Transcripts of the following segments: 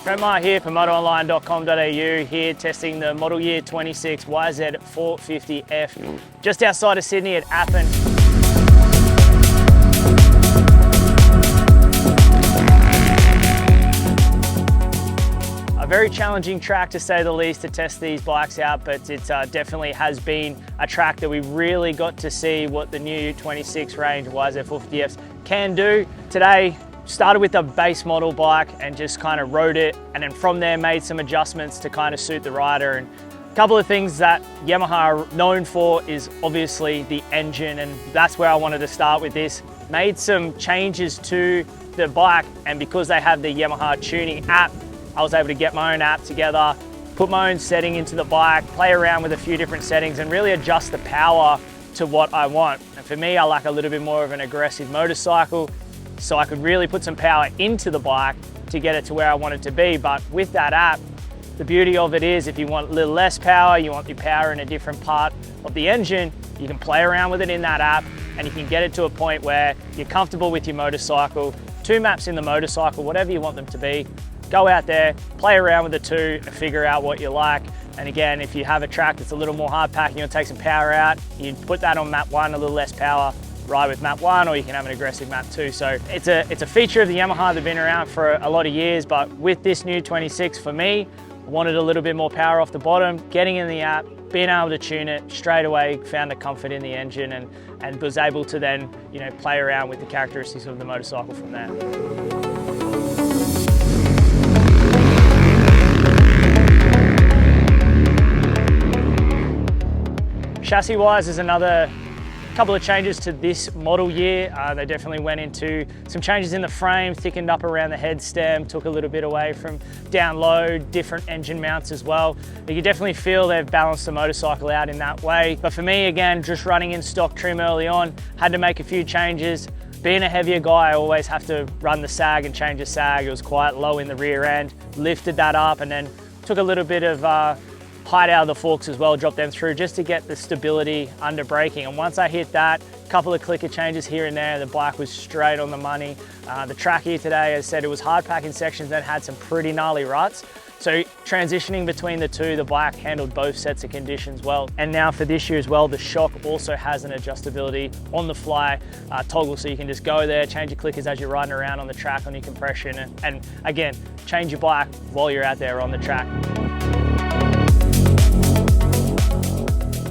Trent Maher here from MotoOnline.com.au, here testing the model year 26 YZ450F just outside of Sydney at Appin. A very challenging track to say the least to test these bikes out, but it definitely has been a track that we really got to see what the new 26 range YZ450Fs can do. Today, started with a base model bike and just kind of rode it, and then from there made some adjustments to kind of suit the rider. And a couple of things that Yamaha are known for is obviously the engine, and that's where I wanted to start with this. Made some changes to the bike, and because they have the Yamaha tuning app, I was able to get my own app together, put my own setting into the bike, play around with a few different settings and really adjust the power to what I want. And for me, I like a little bit more of an aggressive motorcycle, so I could really put some power into the bike to get it to where I want it to be. But with that app, the beauty of it is if you want a little less power, you want your power in a different part of the engine, you can play around with it in that app and you can get it to a point where you're comfortable with your motorcycle. 2 maps in the motorcycle, whatever you want them to be. Go out there, play around with the 2 and figure out what you like. And again, if you have a track that's a little more hard pack, you want to take some power out, you put that on map 1, a little less power, ride with map 1, or you can have an aggressive map 2. So it's a feature of the Yamaha that's been around for a lot of years, but with this new 26 for me, I wanted a little bit more power off the bottom, getting in the app, being able to tune it straight away, found the comfort in the engine and was able to then, you know, play around with the characteristics of the motorcycle from there. Chassis-wise, there's another couple of changes to this model year. They definitely went into some changes in the frame, thickened up around the head stem, took a little bit away from down low, different engine mounts as well. You can definitely feel they've balanced the motorcycle out in that way. But for me, again, just running in stock trim early on, had to make a few changes. Being a heavier guy, I always have to run the sag and change the sag. It was quite low in the rear end, lifted that up and then took a little bit of height out of the forks as well, drop them through just to get the stability under braking. And once I hit that, couple of clicker changes here and there, the bike was straight on the money. The track here today, as I said, it was hard packing sections that had some pretty gnarly ruts. So transitioning between the 2, the bike handled both sets of conditions well. And now for this year as well, the shock also has an adjustability on the fly toggle, so you can just go there, change your clickers as you're riding around on the track on your compression, and again, change your bike while you're out there on the track.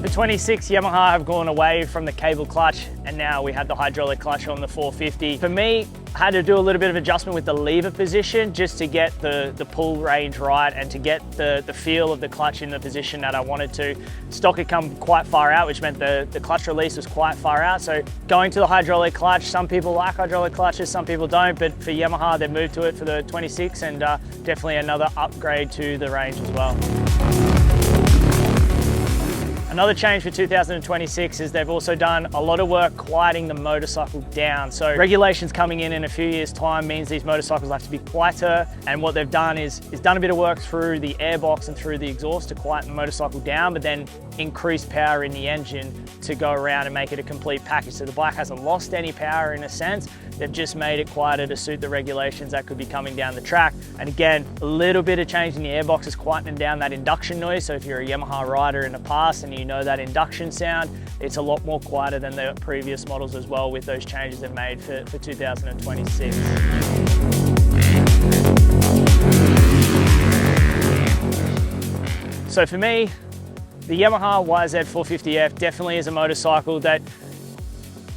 The 26 Yamaha have gone away from the cable clutch and now we have the hydraulic clutch on the 450. For me, I had to do a little bit of adjustment with the lever position just to get the pull range right and to get the feel of the clutch in the position that I wanted to. Stock had come quite far out, which meant the clutch release was quite far out. So going to the hydraulic clutch, some people like hydraulic clutches, some people don't, but for Yamaha, they've moved to it for the 26 and definitely another upgrade to the range as well. Another change for 2026 is they've also done a lot of work quieting the motorcycle down. So regulations coming in a few years' time means these motorcycles have to be quieter, and what they've done is done a bit of work through the airbox and through the exhaust to quieten the motorcycle down, but then increase power in the engine to go around and make it a complete package. So the bike hasn't lost any power in a sense, they've just made it quieter to suit the regulations that could be coming down the track. And again, a little bit of change in the airbox is quietening down that induction noise. So if you're a Yamaha rider in the past and you know that induction sound, it's a lot more quieter than the previous models as well with those changes they've made for 2026. So for me, the Yamaha YZ450F definitely is a motorcycle that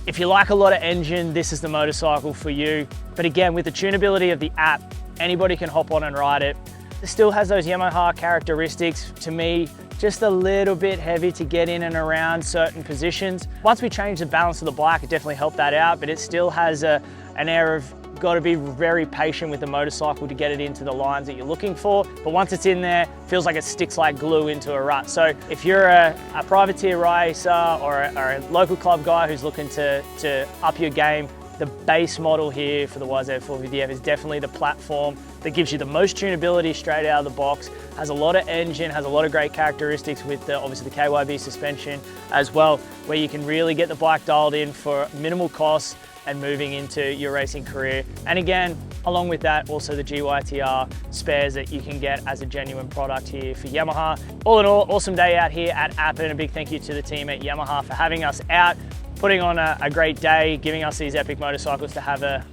if you like a lot of engine, this is the motorcycle for you. But again, with the tunability of the app, anybody can hop on and ride it. It still has those Yamaha characteristics. To me, just a little bit heavy to get in and around certain positions. Once we changed the balance of the bike, it definitely helped that out, but it still has an air of got to be very patient with the motorcycle to get it into the lines that you're looking for. But once it's in there, it feels like it sticks like glue into a rut. So if you're a privateer racer or a local club guy who's looking to up your game, the base model here for the YZ450F is definitely the platform that gives you the most tunability straight out of the box, has a lot of engine, has a lot of great characteristics with obviously the KYB suspension as well, where you can really get the bike dialed in for minimal costs and moving into your racing career. And again, along with that, also the GYTR spares that you can get as a genuine product here for Yamaha. All in all, awesome day out here at Appin. A big thank you to the team at Yamaha for having us out, putting on a great day, giving us these epic motorcycles to have a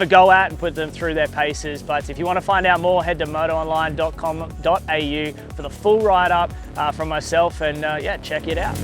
go at and put them through their paces. But if you want to find out more, head to motoonline.com.au for the full write-up from myself, and yeah, check it out.